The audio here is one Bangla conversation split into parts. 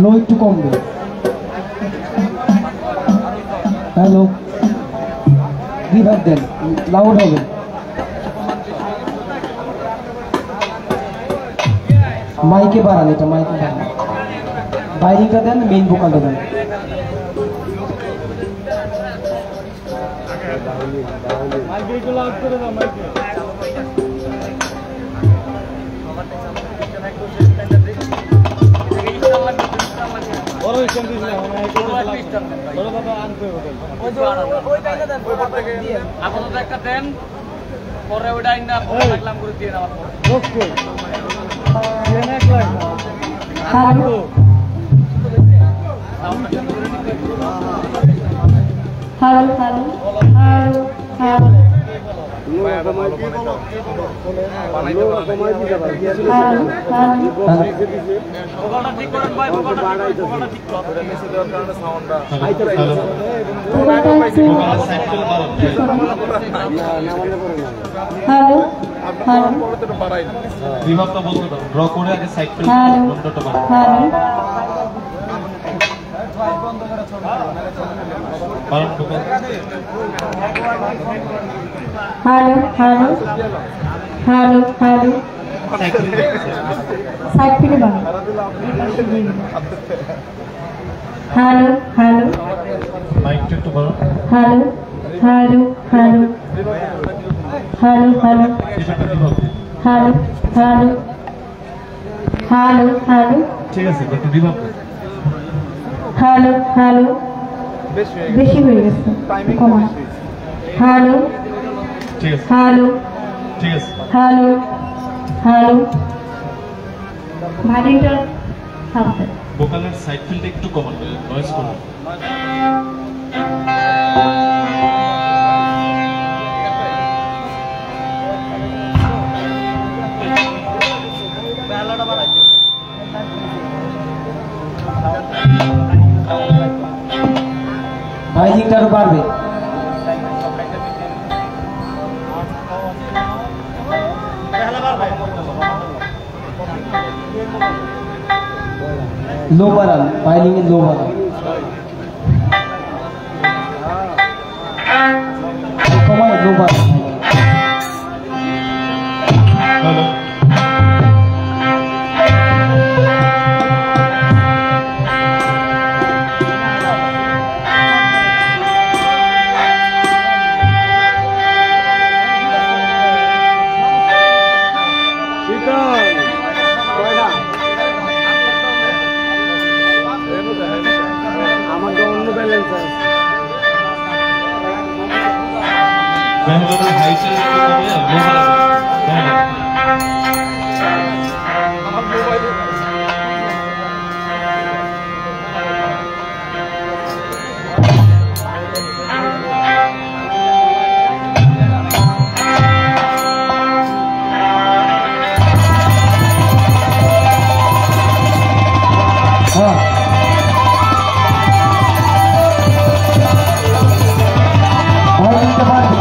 লো একটু কমবে। হ্যালো, রিভার দেন, লাউড হবে। মাইকে বাড়ান, এটা মাইকে বাড়ান। বাইরিংটা দেন, মেইন ভোকালটা দেন। আপাতত একটা দেন, পরে ওইটা রাখলাম করে দিয়ে নেওয়ার পর হ্যালো হ্যালো হ্যালো হ্যালো বিভাগটা বলতে দাও, ড্র করে আগে সাইড ফিল বন্ধটা বানাও। Hello hello hello hello side থেকে বানাও। হ্যালো হ্যালো মাইকটা একটু বড়। Hello hello hello hello hello hello hello hello hello ঠিক আছে, একটু বিভাগ। হ্যালো হ্যালো বেশি হয়ে গেছে, কমা। হ্যালো ঠিক আছে, হ্যালো ঠিক আছে। হ্যালো হ্যালো ভারিটা থামতে। ভোকালের সাইড ফিলটা একটু কমান, নয়েজ করুন। বাইরিংটা আরো বাড়বে। লো বাড়ান, বাইরিং এর লো বাড়ান। কমায় লো বাড়ান। হ্যালো, ব্যাঙ্গালোরের হাইটে একটু কমে লো বাইরিংটা বাড়বে।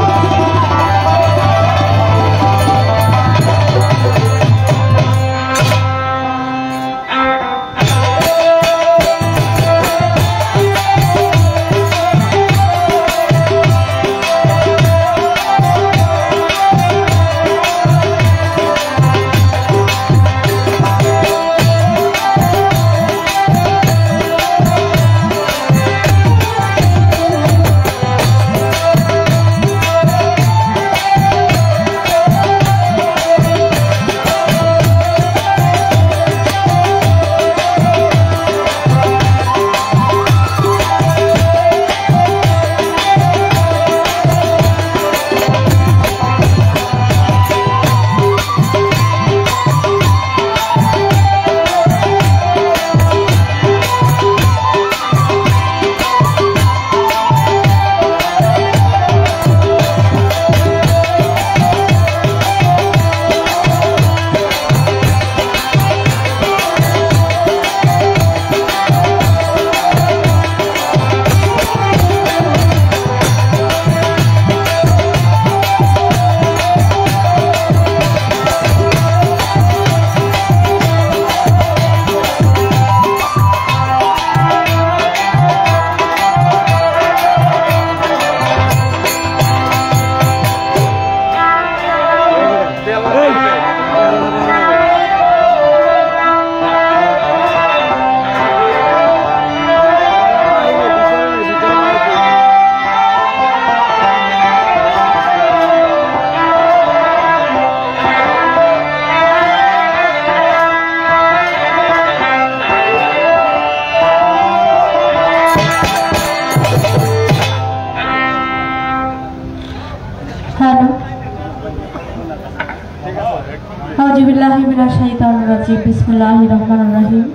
মিনাশ শাইতানির রাজিম বিসমিল্লাহির রহমানির রহিম।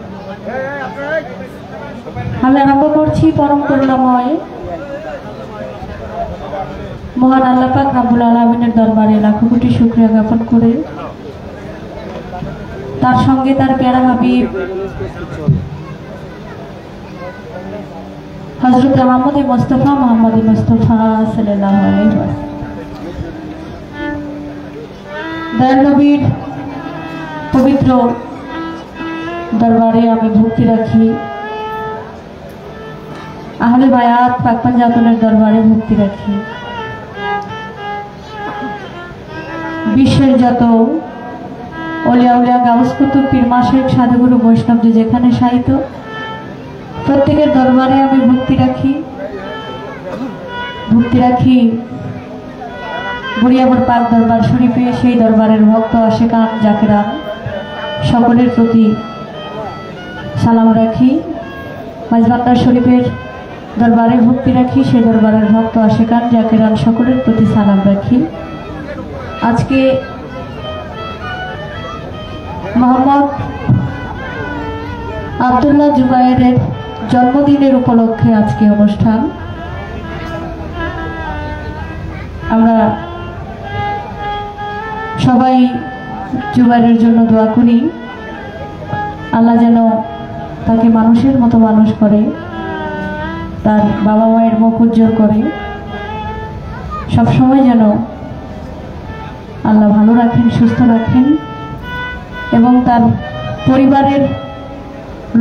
আমি আরম্ভ করছি পরম করুণাময় মহান আল্লাহ পাক রব্বুল আলামিনের দরবারে লাখো কোটি শুকরিয়া জ্ঞাপন করে, তার সঙ্গে তার প্যারা হাবিব হযরত মুহাম্মদ মুস্তাফা সাল্লাল্লাহু আলাইহি ওয়াসাল্লাম দয়াল নবীর পবিত্র দরবারে আমি ভক্তি রাখি, আহলে বায়াত পাক পাঞ্জাতনের দরবারে ভক্তি রাখি। বিশ্বের যত ওলিয়া উলিয়া গাউস কুতুব পীর মাশায়েখ সাধুগুরু বৈষ্ণব যে যেখানে শায়িত, প্রত্যেকের দরবারে আমি ভক্তি রাখি বুড়িয়াবর পাক দরবার শরীফে, সেই দরবারের ভক্ত আশিকান জাকিরান সকলের প্রতি সালাম রাখি। মাঝবান্ডার শরীফের দরবারে ভক্তি রাখি, সেই দরবারের ভক্ত আশিকান জাকিরান সকলের প্রতি সালাম রাখি। আজকে মোহাম্মদ আব্দুল্লাহ জুবায়েরের জন্মদিনের উপলক্ষে আজকে অনুষ্ঠান। আমরা সবাই জুবায়েরের জন্য দোয়া করি, আল্লাহ যেন তাকে মানুষের মতো মানুষ করে, তার বাবা মায়ের মুখ উজ্জ্বল করে, সবসময় যেন আল্লাহ ভালো রাখেন, সুস্থ রাখেন, এবং তার পরিবারের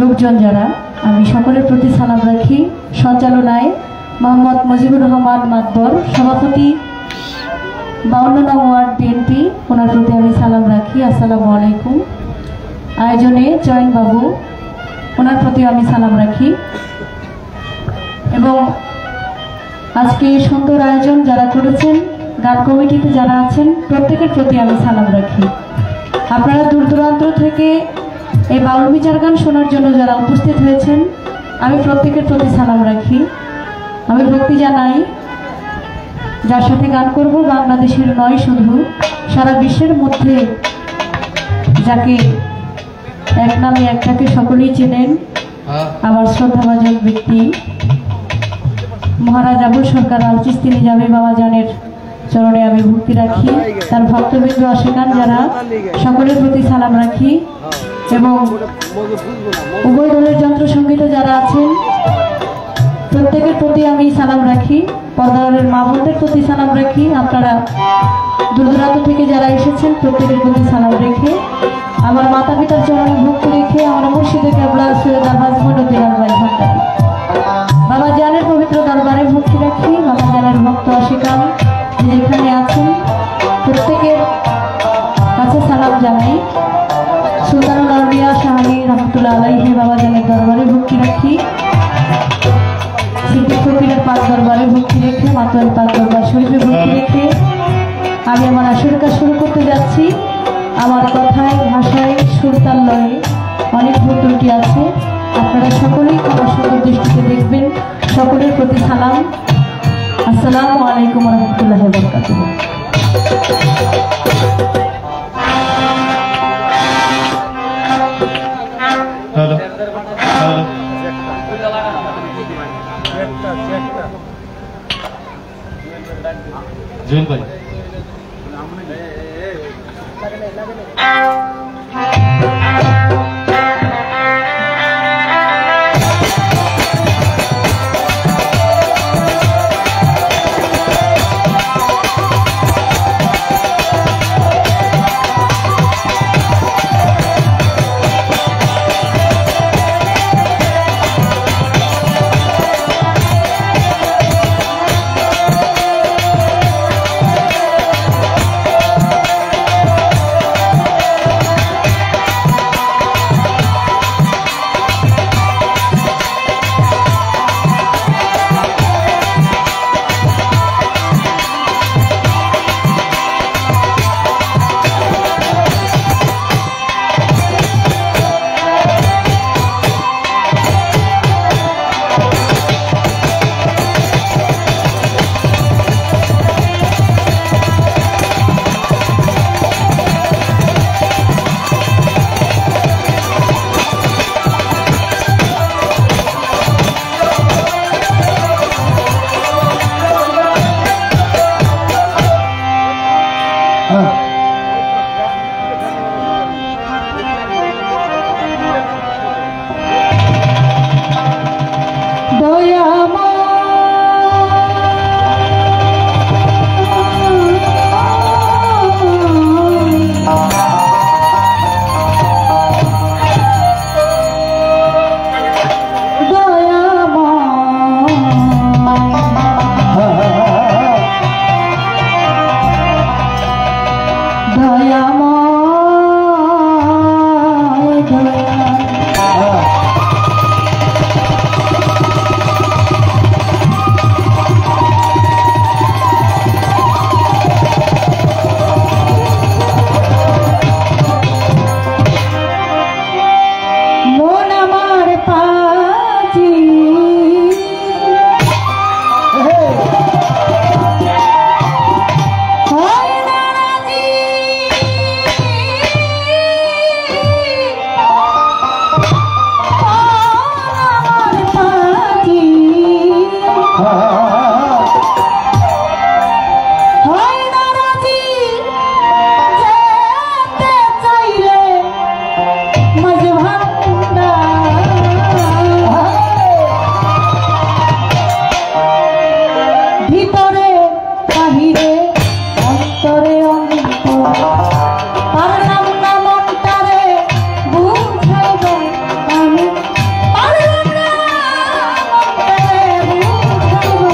লোকজন যারা, আমি সকলের প্রতি সালাম রাখি। সঞ্চালনায় মোহাম্মদ মুজিবুর রহমান মাতবর, সভাপতি 52 নং ওয়ার্ড বিএনপি, ওনার প্রতি আমি সালাম রাখি, আসসালামু আলাইকুম। আয়োজনে জয়েন বাবু, ওনার প্রতি আমি সালাম রাখি। এবং আজকে সুন্দর আয়োজন যারা করেছেন, গান কমিটিতে যারা আছেন, প্রত্যেকের প্রতি আমি সালাম রাখি। আপনারা দূর দূরান্ত থেকে এই বাউল বিচার গান শোনার জন্য যারা উপস্থিত হয়েছেন, আমি প্রত্যেকের প্রতি সালাম রাখি। আমি ভক্তি জানাই, যার সাথে গান করব বাংলাদেশের নয়, শুধু সারা বিশ্বের মধ্যে যাকে এক নামে একটাকে সকলেই চেনেন, আমার শ্রদ্ধাভাজন ব্যক্তি মহারাজ আবুল সরকার আল চিশতি নিজামী বাবাজানের চরণে আমি ভক্তি রাখি। তার ভক্তবৃন্দ আশিকান যারা, সকলের প্রতি সালাম রাখি। এবং উভয় দলের যন্ত্রসঙ্গীত যারা আছেন, প্রত্যেকের প্রতি আমি সালাম রাখি। পর্দারের মা বোনদের প্রতি সালাম রাখি। আপনারা দূর দূরান্ত থেকে যারা এসেছেন, প্রত্যেকের প্রতি সালাম রেখে, আমার মাতা পিতার চরণে ভক্তি রেখে, আমার মুর্শিদে কেবলা সৈয়দ আব্বাস মঈনুদ্দিন আল ভাই ভান্ডারী বাবা জানের পবিত্র দরবারে ভক্তি রাখি। বাবা জানের ভক্ত আশিকান যেখানে আছেন, প্রত্যেকের কাছে সালাম জানাই। সুলতানুল আউলিয়া শাহ আলী রহমতুল্লাহ আলাইহি বাবা জানের দরবারে ভক্তি রাখি। সিদ্দিক ফকিরের পাক দরবারে ভক্তি রেখে, মাতোয়াল পাক দরবার শরীফে ভক্তি রেখে আমি আমার আসরের কাজ শুরু করতে যাচ্ছি। আমার কথায়, ভাষায়, সুরতাল লয়ে অনেক ভুল ত্রুটি আছে, আপনারা সকলেই আমার সুন্দর দৃষ্টিতে দেখবেন। সকলের প্রতি সালাম, আসসালামু আলাইকুম ওয়া রাহমাতুল্লাহি ওয়া বারাকাতুহু। হ্যালো হ্যালো, জুয়েল ভাই হয় না রাজি যেতে চাইলে মাঝে ভান্ডার ভিতরে বাহিরে অন্তরে অন্তর পারলাম না মনটারে বুঝাইবার আমি পারলাম না মনটারে বুঝাইবার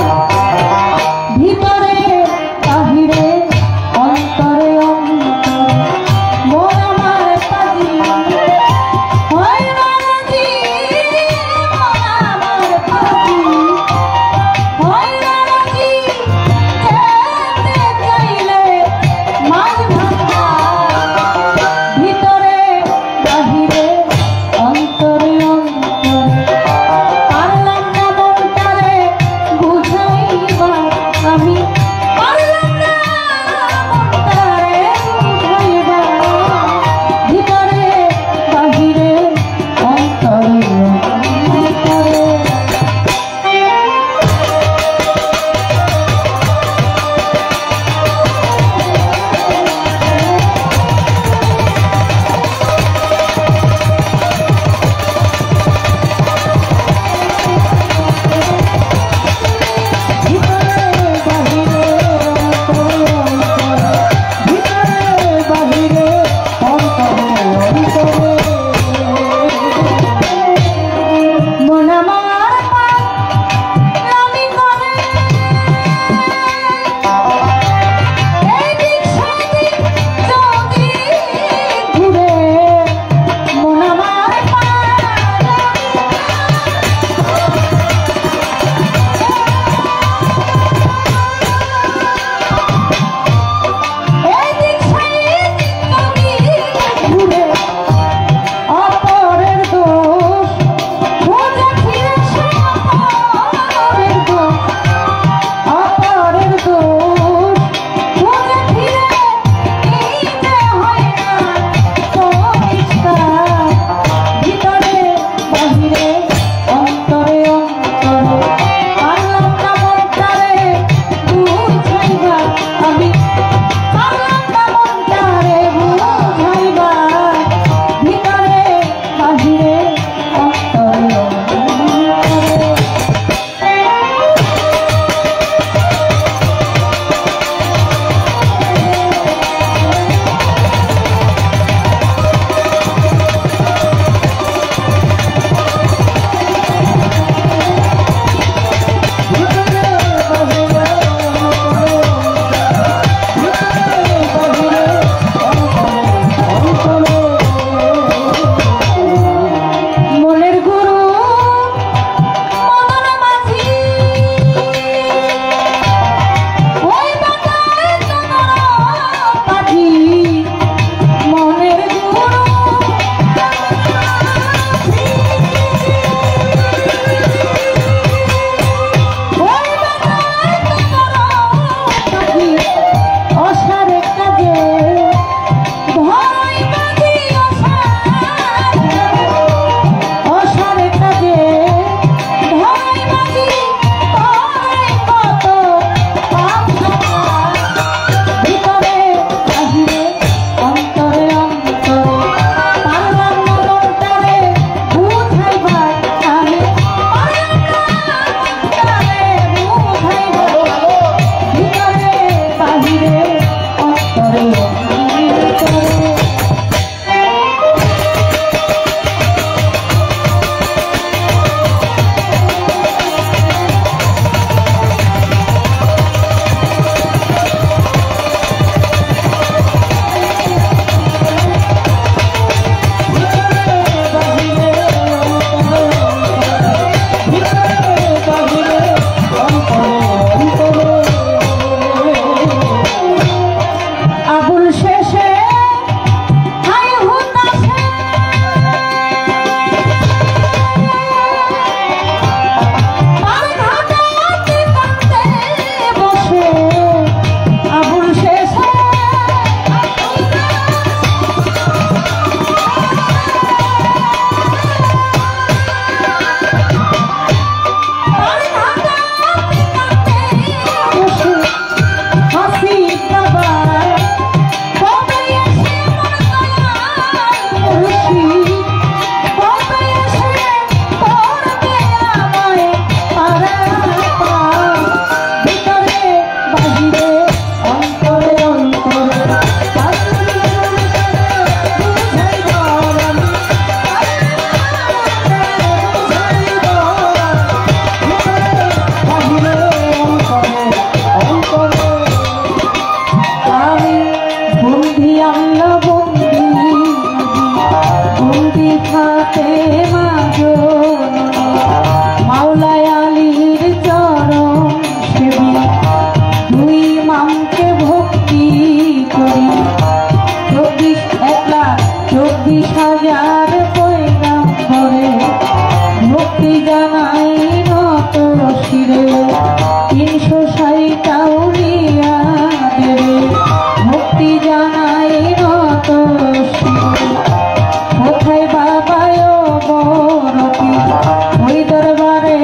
ওই দরবারে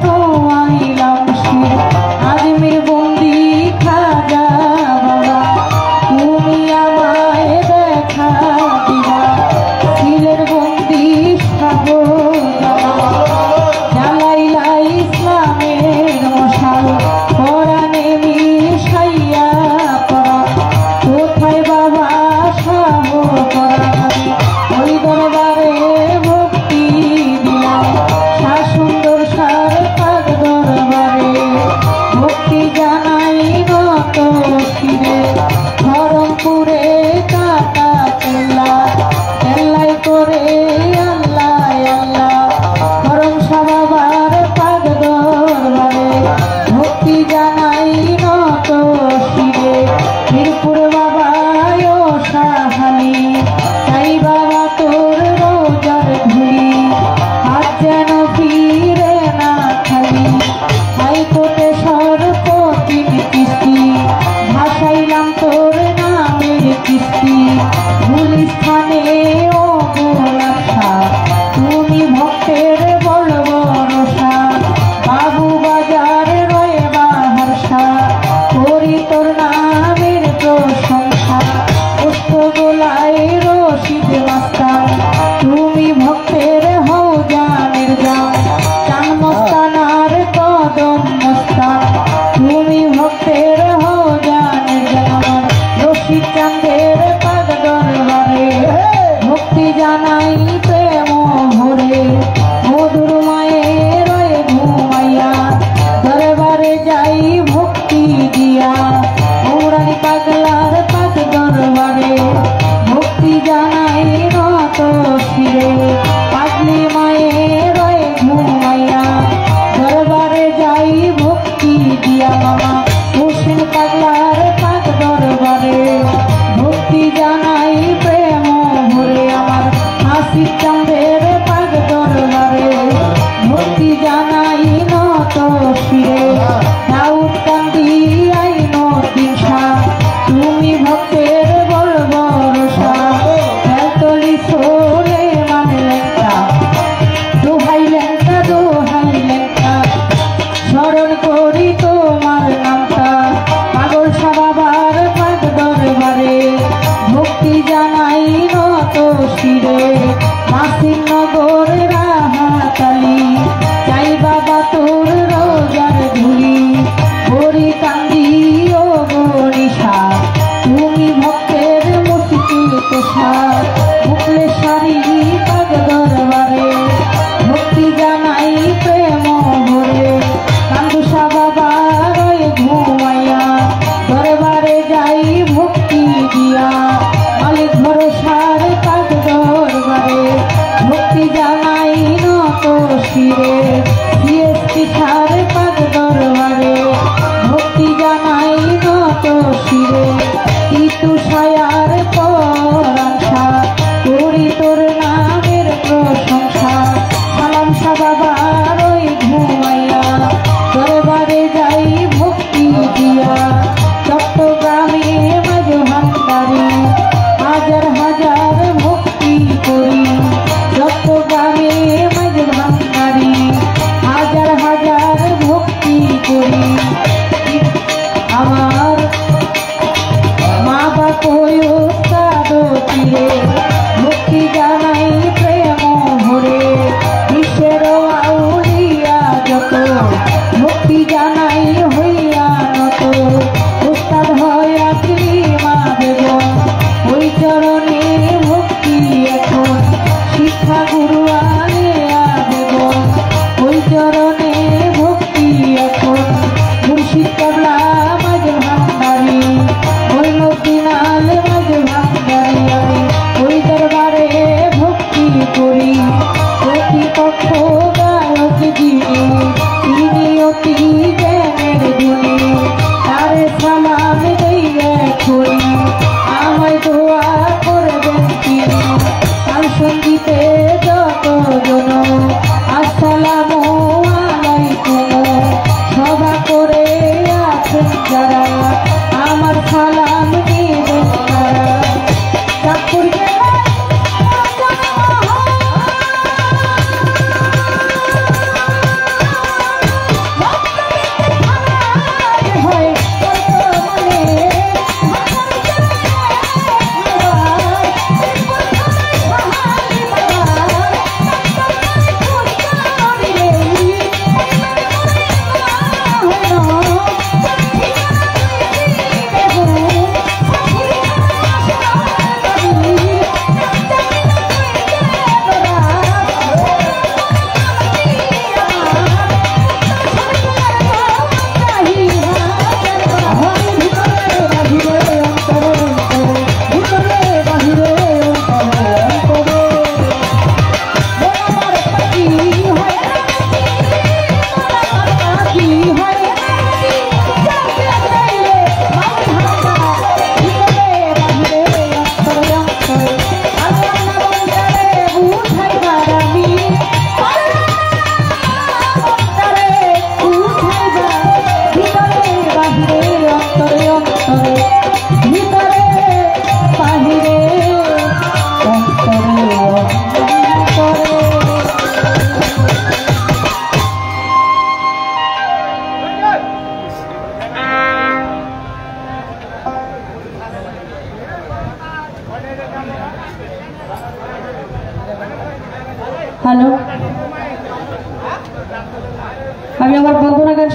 নোয়াইলাম শির আজমির বন্দি খাজা বাবা তুমি আমায় দেখা দিবা শিলের বন্দি সাগর জ্বালাইলা ইসলামের মশাল পরাণে মিশাইয়া পড়া কোথায় বাবা শাহ পরাণ ওই দরবারে ভক্তি দিলাম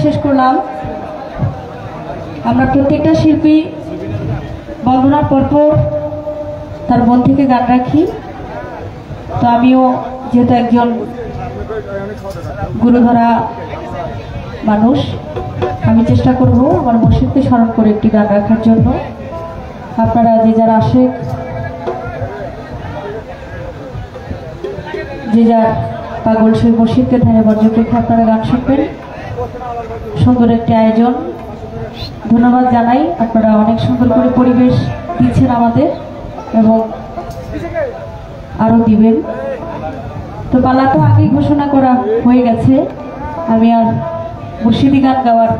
শেষ করলাম। আমরা প্রত্যেকটা শিল্পী বন্দনার পরপর তার মন থেকে গান রাখি। তো আমিও যেহেতু একজন গুরুধরা মানুষ, আমি চেষ্টা করব আমার মুর্শিদকে স্মরণ করে একটি গান রাখার জন্য। আপনারা যে যারা আসে, যে যার পাগল সেই মুর্শিদকে ধ্যানে বর্জ্য রেখে আপনারা গান শুনবেন। সুন্দর একটি আয়োজন, ধন্যবাদ জানাই। আপনারা অনেক সুন্দর করে পরিবেশ দিচ্ছেন আমাদের এবং আরও দিবেন। তো পালা তো আগেই ঘোষণা করা হয়ে গেছে, আমি আর মুর্শিদি গান গাওয়ার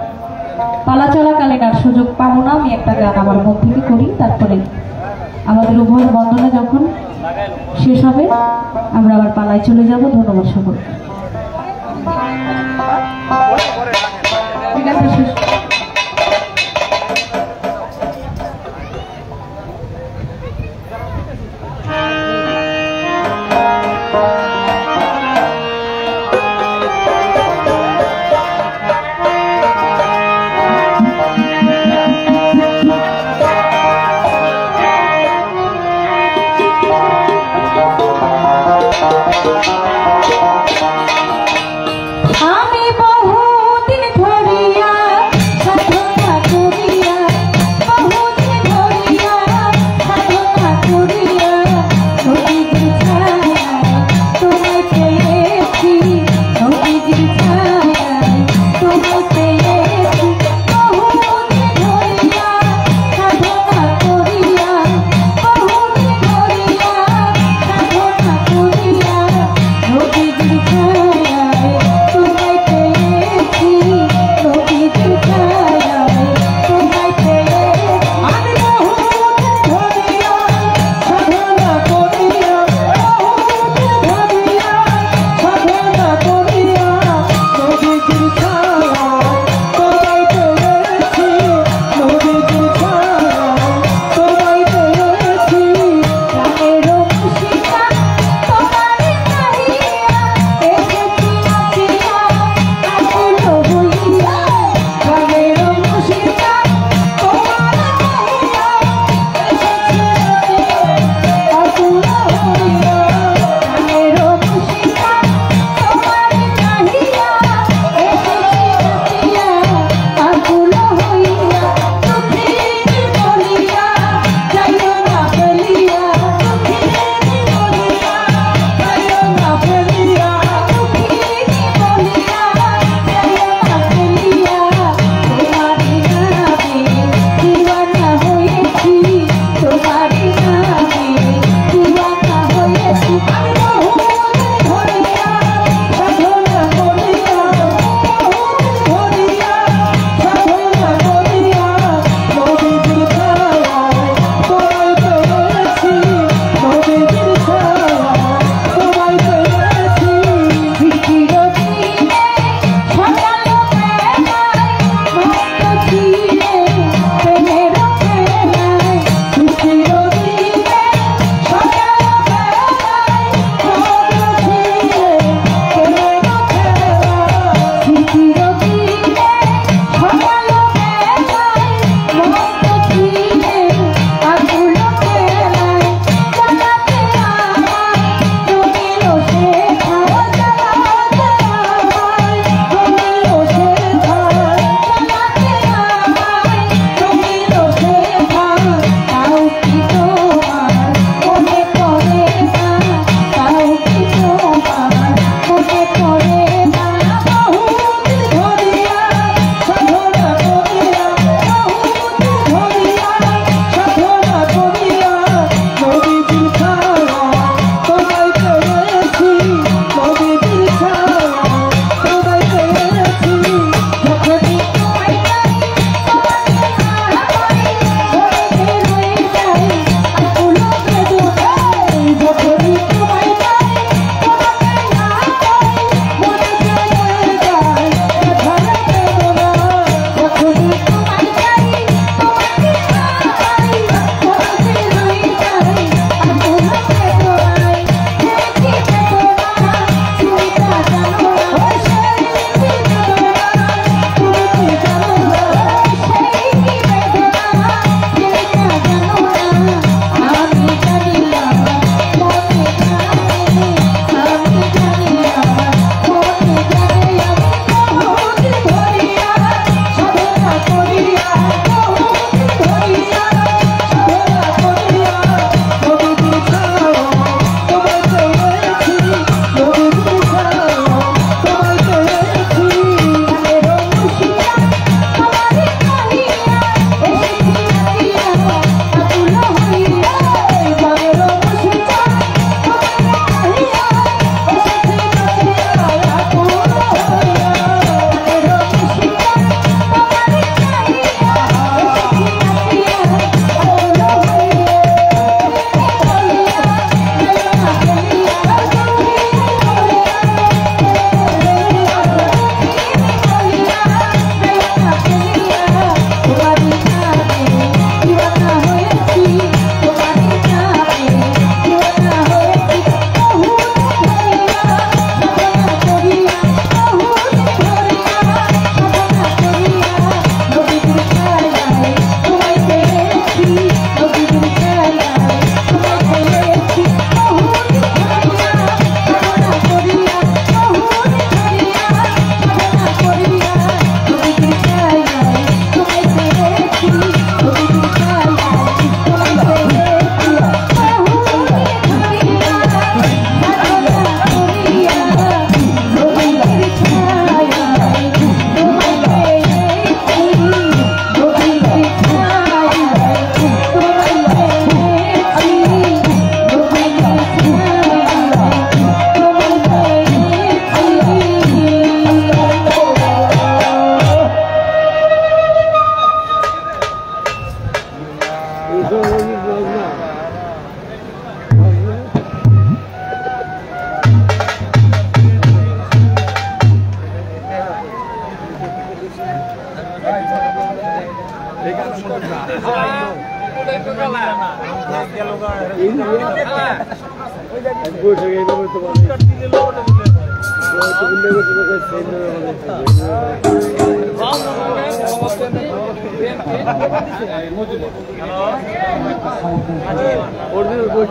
পালা চলাকালীন আর সুযোগ পাবো না। আমি একটা গান আমার মন থেকে করি, তারপরে আমাদের উভয় বন্দনা যখন শেষ হবে আমরা আবার পালায় চলে যাব। ধন্যবাদ সকল। ঠিক আছে, শেষ। আমি বহুদিন ধরিয়া সাধনা করিয়া, বহুদিন ধরিয়া সাধনা করিয়া, নদীর ছায়ায় তোমায় পেয়েছি, নদীর ছায়ায় তোমায় পেয়েছি। বহুদিন ধরিয়া সাধনা করিয়া, বহুদিন ধরিয়া সাধনা করিয়া, নদীর ছায়ায় তোমায় পেয়েছি, নদীর ছায়ায় তোমায় পেয়েছি। আমি বহুদিন ধরিয়া সাধনা করিয়া, বহুদিন ধরিয়া সাধনা করিয়া,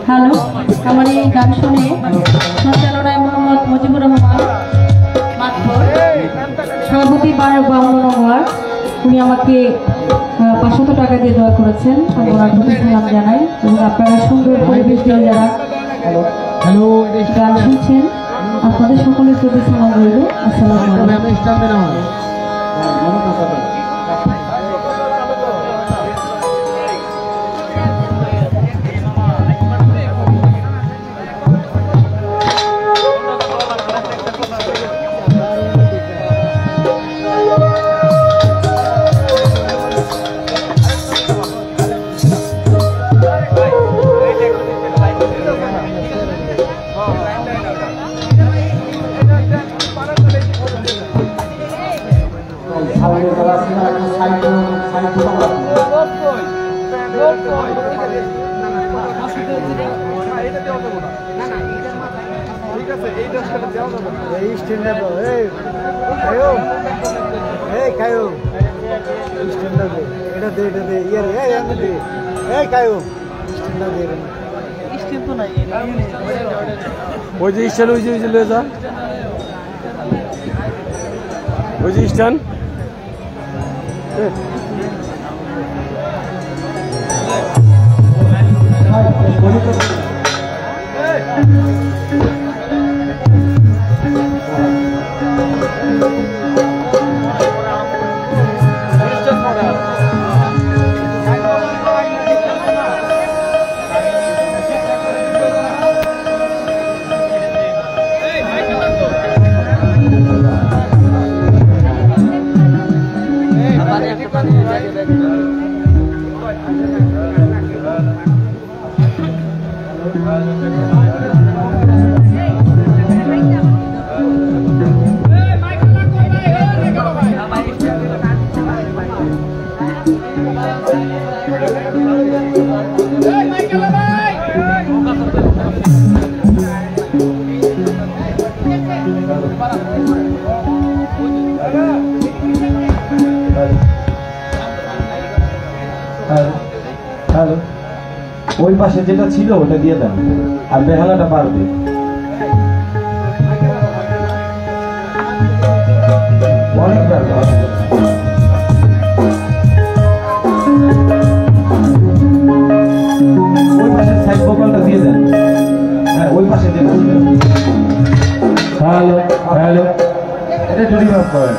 হ্যালো, আমার এই গান শুনে সঞ্চালনায় মোহাম্মদ মুজিবুর রহমান মাতবর, সভাপতি বাংলা, উনি আমাকে 500 টাকা দিয়ে দোয়া করেছেন। আমি ওনার প্রতি সালাম জানাই এবং আপনারা সুন্দর পরিবেশ দিয়ে যারা গান শুনছেন আপনাদের সকলের প্রতি সালাম রইল। আসসালামু আলাইকুম। ওই যে স্ট্যান্ড ওই যে লয়ে যা ওই যে স্ট্যান্ড ওই পাশে যেটা ছিল ওটা দিয়ে দেন আর বেহালাটা পারবে। অনেকবার ওই পাশের সাইড ভোকালটা দিয়ে দেন। হ্যাঁ ওই পাশে যেটা ছিল। হ্যালো হ্যালো, এটা জুড়ি ভাব করেন।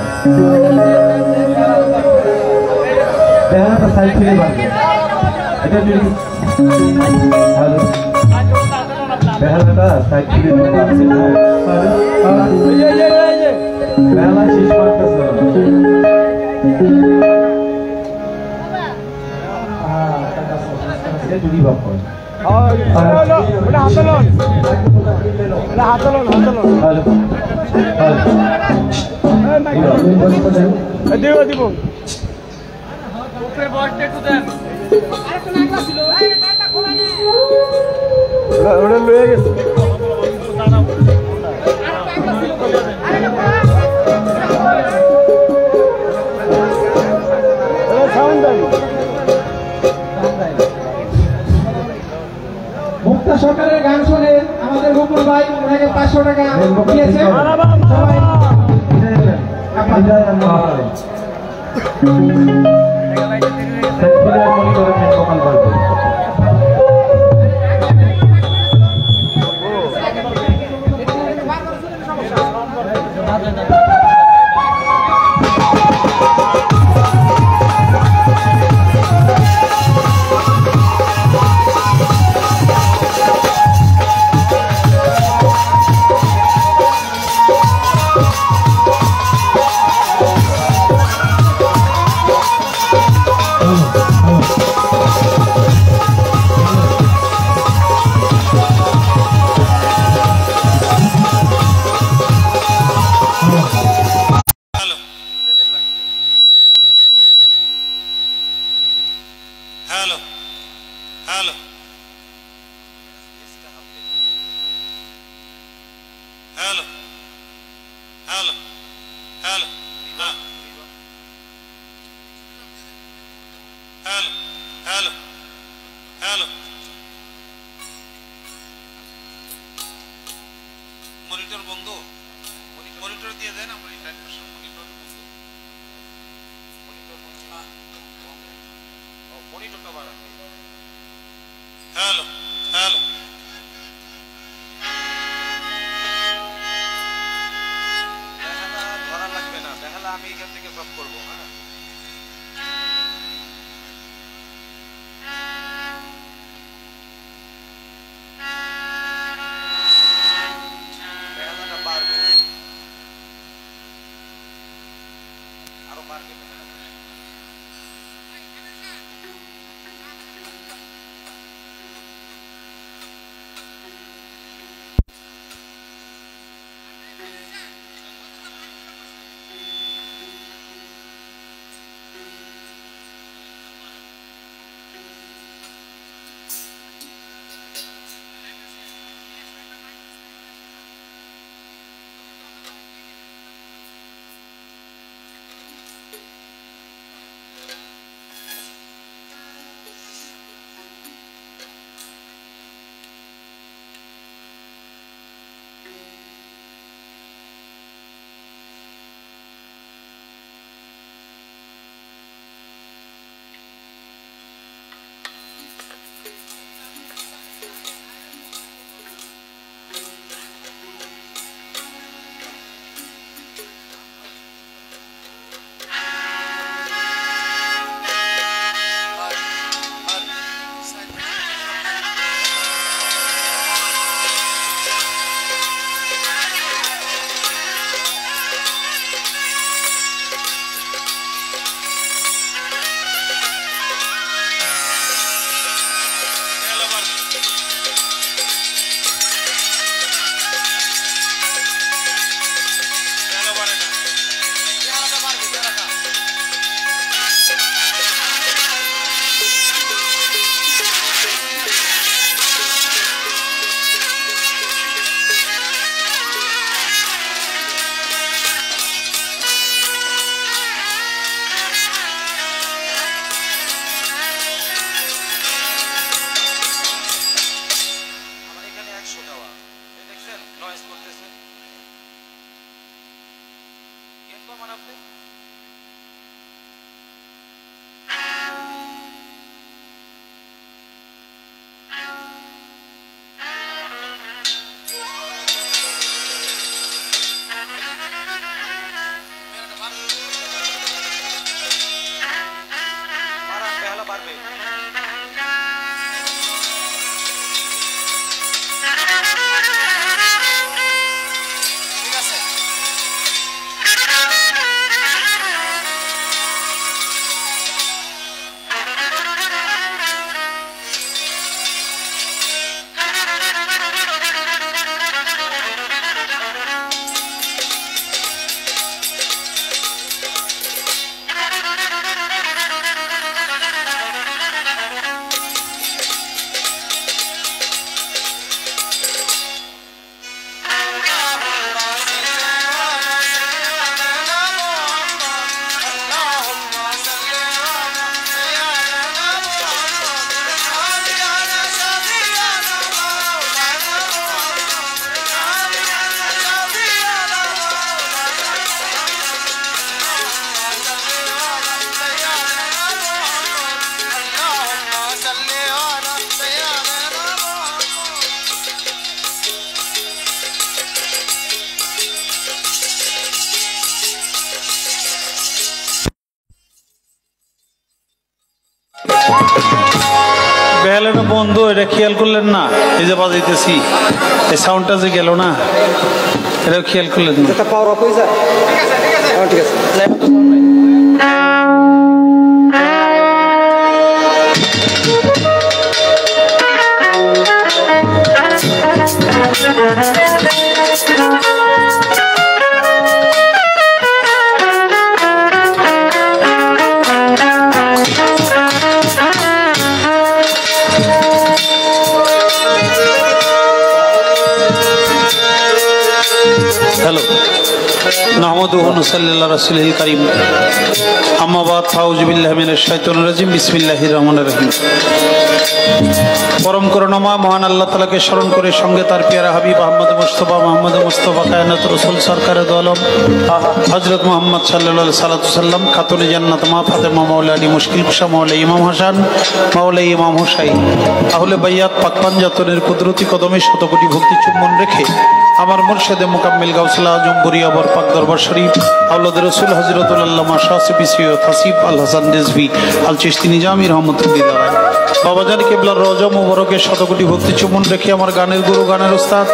বেহালাটা সাইড ফিরে পারবে। এটা জুড়ি হ্যালো বেহালাটা সাইড ফিরে বেহালা শেষ করতেছে। এটা জুড়ি ভাব করেন। দিব ওটা লয়ে গেছে মুক্তা সরকারের গান শুনে আমাদের গোকুল ভাই ওনাকে 500 টাকা দিয়েছে। সবাই hello hello hello hello monitor বন্ধ মনিটর দিয়ে দেয় না মনিটর মনিটরটা বাড়ান হ্যালো হ্যালো ধরা লাগবে না বেহালা আমি এখান থেকে সব করবো হ্যাঁ বেহালাটা বাড়বে আরো বাড়বে বেহালাটা বন্ধ, এটা খেয়াল করলেন না? এই যে বাজাইতেছি এই সাউন্ডটা যে গেল না, এটাও খেয়াল করলেন না? পাওয়ার অফ হয়ে যায়। ঠিক আছে। হ্যালো, নাহমাদুহু ওয়া নুসাল্লি আলা রাসূলিল কারীম আম্মা বাদ ফাউযু বিল্লাহি মিনাশ শাইতানির রাজিম বিসমিল্লাহির রহমানির রহিম পরম করুণাময় মহান আল্লাহ তাআলাকে স্মরণ করে সঙ্গে তার প্যারা হাবিব আহমদ মুস্তাফা কায়নাত রাসূল সরকারে দো আলম হযরত মুহাম্মদ সাল্লাল্লাহু আলাইহি সাল্লাম খাতুনে জান্নাত মা ফাতেমা মাওলা আলী মুশকিল কুশা মাওলা ইমাম হাসান মাওলা ইমাম হুসাইন আহলে বাইয়াত পাক পাঞ্জাতনের কুদরতি কদমে শতকোটি ভক্তি চুম্বন রেখে আমার মুর্শিদে মুকাম্মিল গাউসুল আজম বুরিয়া বরপাক দরবার শরীফ আওলাদ রাসূল হযরতুল আল্লামা শাহ সুফি সৈয়দ হাসিব আল হাসান রিজভী আল চিশতি নিজামী রাহমাতুল্লাহ আলাইহি বাবাজান কিবলার রওজা মুবারকে শতকোটি ভক্তি চুম্বন রেখে আমার গানের গুরু গানের উস্তাদ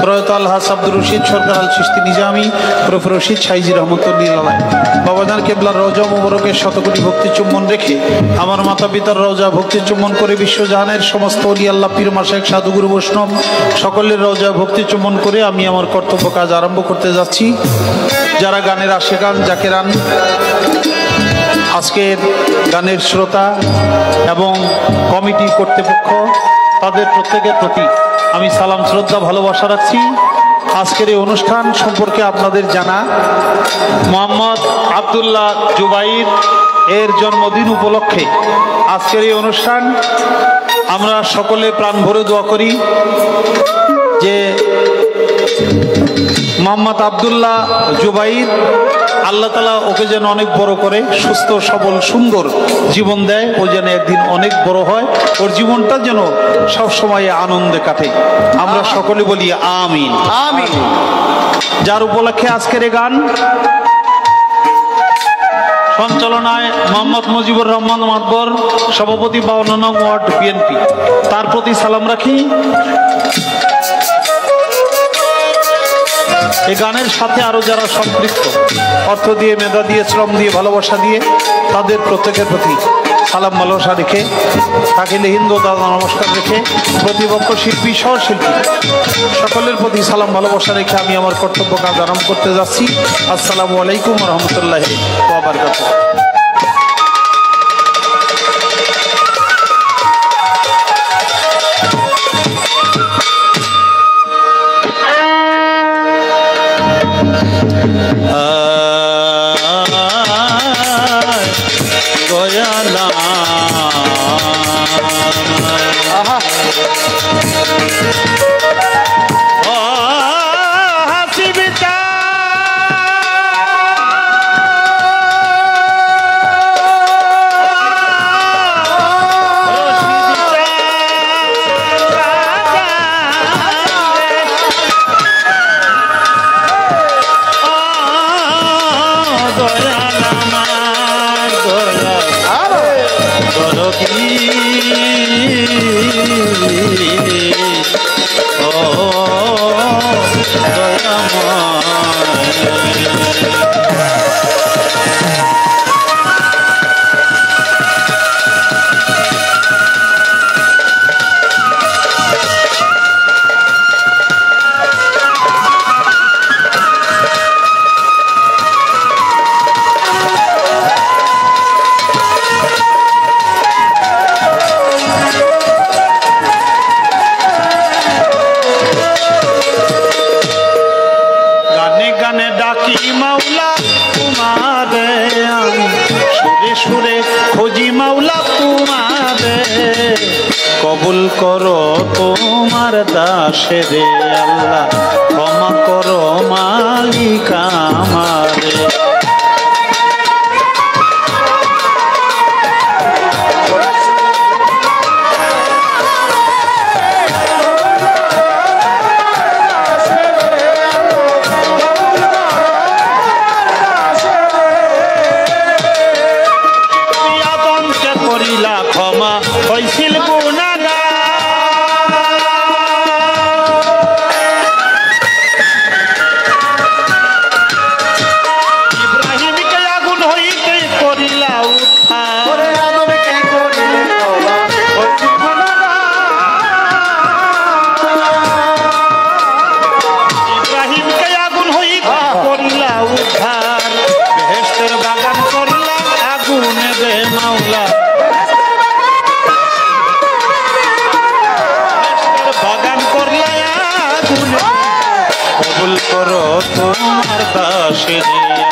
প্রয়াত আলহাজ আব্দুর রশিদ সরকার আল চিশতি নিজামী প্রফ রশিদ সাইজি রহমতুল্লাহ আলাইহি বাবাজান কিবলার রওজা মুবারকে শতকোটি ভক্তি চুম্বন রেখে আমার মাতা পিতার রওজা ভক্তি চুম্বন করে বিশ্বজাহানের সমস্ত ওলি আল্লাহ পীর মাশায়েখ সাধু গুরু বৈষ্ণব সকলের রওজা ভক্তি চুম্বন করে আমি আমার কর্তব্য কাজ আরম্ভ করতে যাচ্ছি। যারা গানের আশিকান জাকেরান আজকের গানের শ্রোতা এবং কমিটি কর্তৃপক্ষ তাদের প্রত্যেকের প্রতি আমি সালাম শ্রদ্ধা ভালোবাসা রাখছি। আজকের এই অনুষ্ঠান সম্পর্কে আপনাদের জানা মোহাম্মদ আব্দুল্লাহ জুবাইর এর জন্মদিন উপলক্ষে আজকের এই অনুষ্ঠান আমরা সকলে প্রাণ ভরে দোয়া করি যে মোহাম্মদ আব্দুল্লাহ জুবাইর আল্লাহ তাআলা ওকে যেন অনেক বড় করে সুস্থ সবল সুন্দর জীবন দেয়, ও যেন একদিন অনেক বড় হয়, ওর জীবনটা যেন সবসময় আনন্দে কাটে। আমরা সকলে বলি আমিন আমিন। যার উপলক্ষে আজকের এই গান সঞ্চালনায় মোহাম্মদ মুজিবুর রহমান মাতবর সভাপতি 52 নং ওয়ার্ড বিএনপি, তার প্রতি সালাম রাখি। এই গানের সাথে আরো যারা সম্পৃক্ত অর্থ দিয়ে মেধা দিয়ে শ্রম দিয়ে ভালোবাসা দিয়ে তাদের প্রত্যেকের প্রতি সালাম ভালোবাসা রেখে থাকিলে হিন্দু দাদা নমস্কার রেখে প্রতিপক্ষ শিল্পী সহশিল্পী সকলের প্রতি সালাম ভালোবাসা রেখে আমি আমার কর্তব্য কাজ আরম্ভ করতে যাচ্ছি। আসসালামু আলাইকুম ওয়া রাহমাতুল্লাহি ওয়া বারাকাতুহু। কবুল করো তোমার দাসে রে আল্লাহ, ক্ষমা করো মালিক আমারে। কবুল করো তোমার দাসে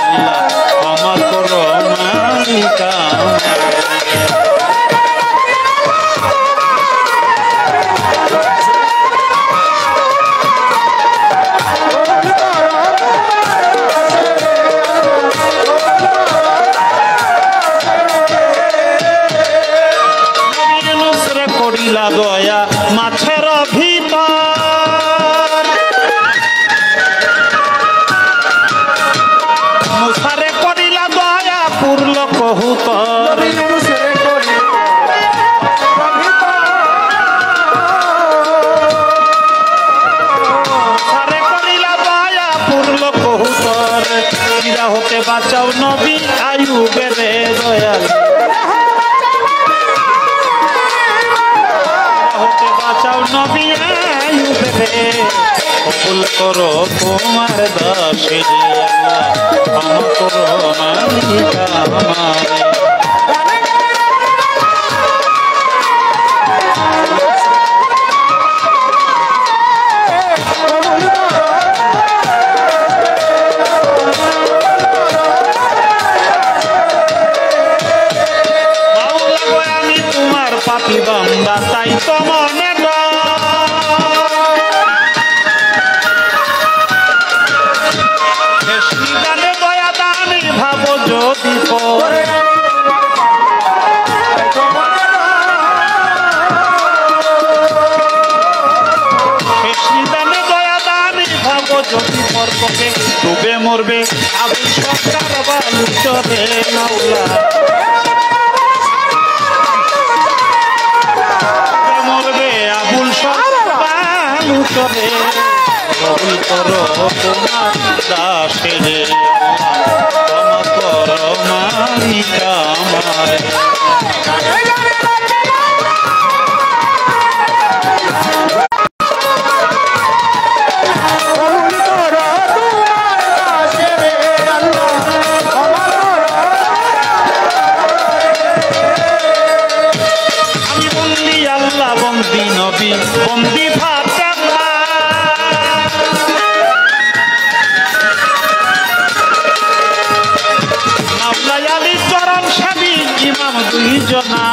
আল্লাহ ক্ষমা করো মালিক করিলা দয়া মাছের ভিতর মুসারে করিলা দয়া পুরল কহুতর মুসারে করিলা দয়া পুরল কহুতর পীড়া হতে বাঁচাও নবী আইয়ুবের দয়াল বাঁচাও নবী আইয়ুবে কবুল করো তোমার দাসে আল্লাহ ক্ষমা করো মালিক আমারে মাওলা গো আমি তোমার পাপী বান্দা তাই তো মনে দয়া দানি ভাবো যদি দয়া দানি ভাবো যদি পর্বকে ডুবে মরবে আবু সরকার বালু চরে মাওলা মরবে আবুল সরকার বালু চরে কবুল করো তোমার দাসে ক্ষমা করো মালিক আমারে আমি বন্দি আল্লাহ বন্দি নবী বন্দি চরণ স্বামী ইমাম দুই জনা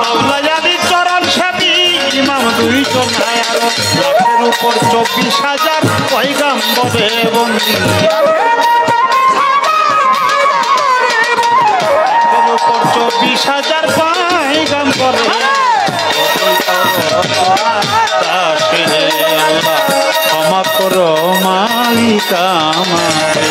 মাওলায়ালি চরণ স্বামী ইমাম দুই জনা লাখের উপর 24,000 পয়গাম্বরে বন্দী লাখের উপর 24,000 পয়গাম্বরে ক্ষমা করো মালিক আমারে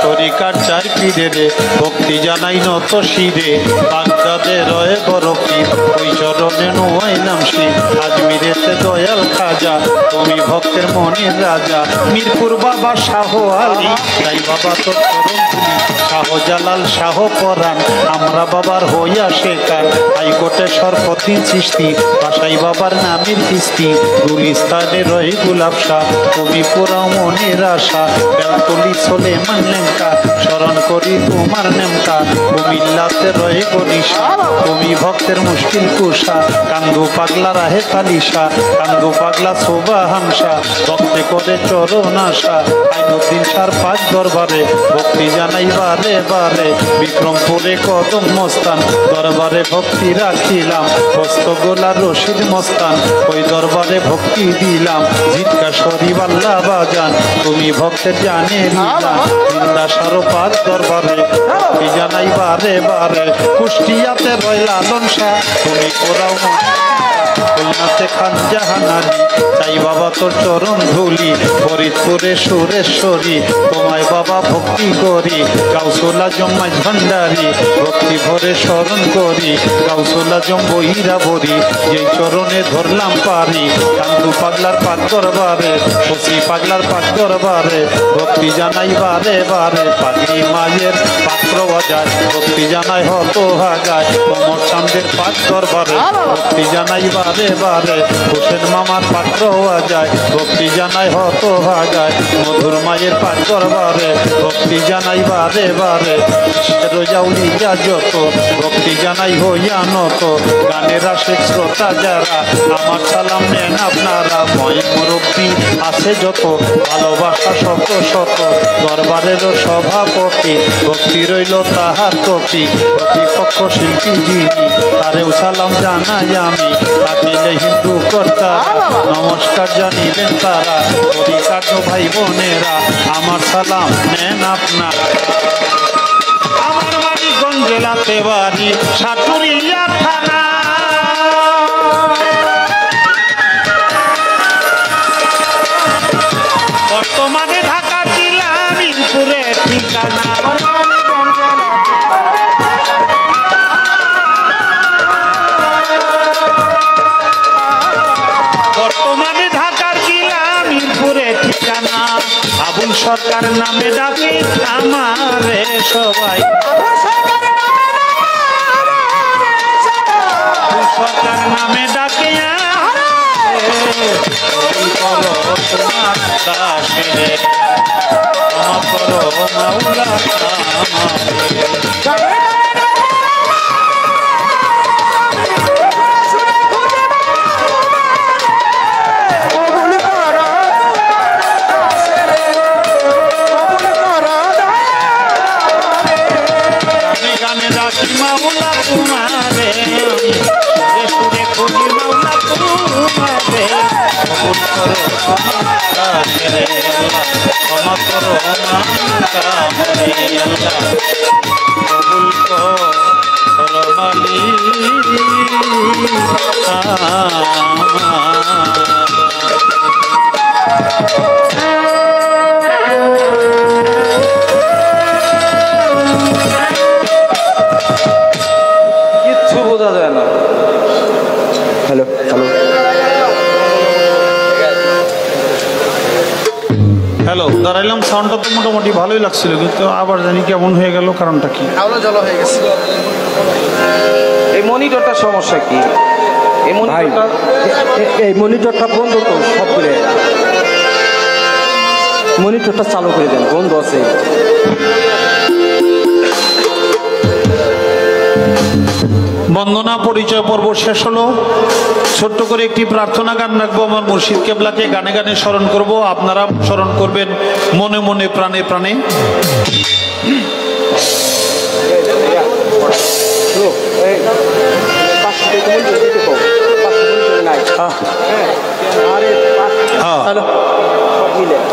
তরিকার চার পীরে রে ভক্তি জানাই নত শিরে বাগদাদে রয়ে বড় পীর ওই চরণে নোয়াইলাম শির আজমিরেতে দয়াল খাজা তুমি ভক্তের মনের রাজা মিরপুর বাবা শাহ আলী তাই বাবা তোর চরণ তুলি শাহজালাল শাহ পরাণ আমরা বাবার হইয়া শেখার হাইকোর্টে সরপতি সৃষ্টি বাসাই বাবার নামের কিস্তি গুলিস্তানে রয়ে গুলাব শাহ তুমি পুরাও মনের আশা বেলতলি চলে মানলেঙ্কা স্মরণ করি তোমার নেমকা কুমিল্লাতে রয়ে গরিষা তুমি ভক্তের মুশকিল কুষা কান্দু পাগলা রাহে পালিশা কান্দু পাগলা শোভা হামসা ভক্তে করে চরণ আশা আইনুদ্দিন সার 5 দরবারে ভক্তি জানাই বারে বারে বিক্রমপুরে কদম মস্তান দরবারে ভক্তি রাখিলাম হস্তগোলা রশিদ মস্তান ওই দরবারে ভক্তি দিলাম জিটকা শরীফ আল্লাহ বাজান তুমি ভক্তের জানে নিলাম জিন্দা সারো 5 দরবারে ভক্তি জানাই বারে বারে কুষ্টিয়াতে রয় লালন শাহ তুমি কোরাও খুলনাতে খান জাহানারি চাই বাবা তোর চরণ ধুলি ফরিদপুরে সুরেশ্বরী তোমায় বাবা ভক্তি করি গাউসুল আজম মাঝ ভান্ডারি ভক্তি ভরে স্মরণ করি গাউসুল আজম বহিরা ভরি যেই চরণে ধরলাম পারি কান্দু পাগলার পাক দরবারে শশী পাগলার পাক দরবারে ভক্তি জানাই বারে বারে পাগড়ি মায়ের পাত্র বাজায় ভক্তি জানাই হত হাগায় কমর চাঁদের পাক দরবারে ভক্তি জানাই বারে বারে হোসেন মামার পাত্র বাজায় ভক্তি জানাই হত হাগায় মধুর মায়ের পাক দরবারে ভক্তি জানাই বারে বারে রোজাউলি যত ভক্তি জানাই হইয়া নত গানের আসে শ্রোতা যারা আমার সালাম নেন আপনারা ময় মুরব্বী আছে যত ভালোবাসা শত শত দরবারেরও সভাপতি ভক্তি রইল তাহার কপি প্রতিপক্ষ শিল্পী যিনি তারেও সালাম জানাই আমি থাকিলে হিন্দু কর্তা নমস্কার জানিলেন তারা অধিকার ভাই বোনেরা আমার সালাম নেন আপনারা আমার মানিকগঞ্জ জেলাতে বাড়ি সাটুরিয়া থানা বর্তমানে ঢাকা জেলা মিরপুরে ঠিকানা বর্তমানে ঢাকার জেলা মিরপুরে ঠিকানা আবুল সরকার নামে ডাকে আমারে সবাই আবুল সরকার নামে ডাকে তোমার দাসে আমার করো মাওলা গানে ডাকি মাওলা তোমারে সুরে খুঁজি মাওলা তোমারে কবুল করো ক্ষমা করো মালি কিচ্ছু বোঝা যায় না। হ্যালো হ্যালো হ্যালো দাঁড়াইলাম সাউন্ডটা তো মোটামুটি ভালোই লাগছিল কিন্তু আবার জানি কেমন হয়ে গেল কারণটা কি আলো জল হয়ে গেছে। এই মনিটরটার সমস্যা কি? এই মনিটরটা এই মনিটরটা বন্ধ তো সব করে মনিটরটা চালু করে দেন বন্ধ আছে বন্দনা পরিচয় পর্ব শেষ হলো ছোট্ট করে একটি প্রার্থনা গান রাখবো আমার মুর্শিদ কেবলাকে গানে গানে স্মরণ করব আপনারা স্মরণ করবেন মনে মনে প্রাণে প্রাণে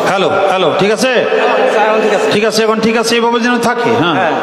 হ্যালো হ্যালো ঠিক আছে ঠিক আছে এখন ঠিক আছে এইভাবে যেন থাকে হ্যাঁ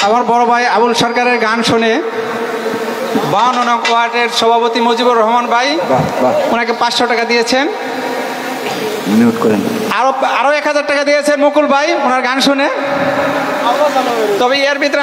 আমার বড় ভাই আবুল সরকারের গান শুনে 52 নং ওয়ার্ডের সভাপতি মুজিবুর রহমান ভাই ওনাকে 500 টাকা দিয়েছেন। আরো 1000 টাকা দিয়েছেন মুকুল ভাই ওনার গান শুনে। তবে এর ভিতরে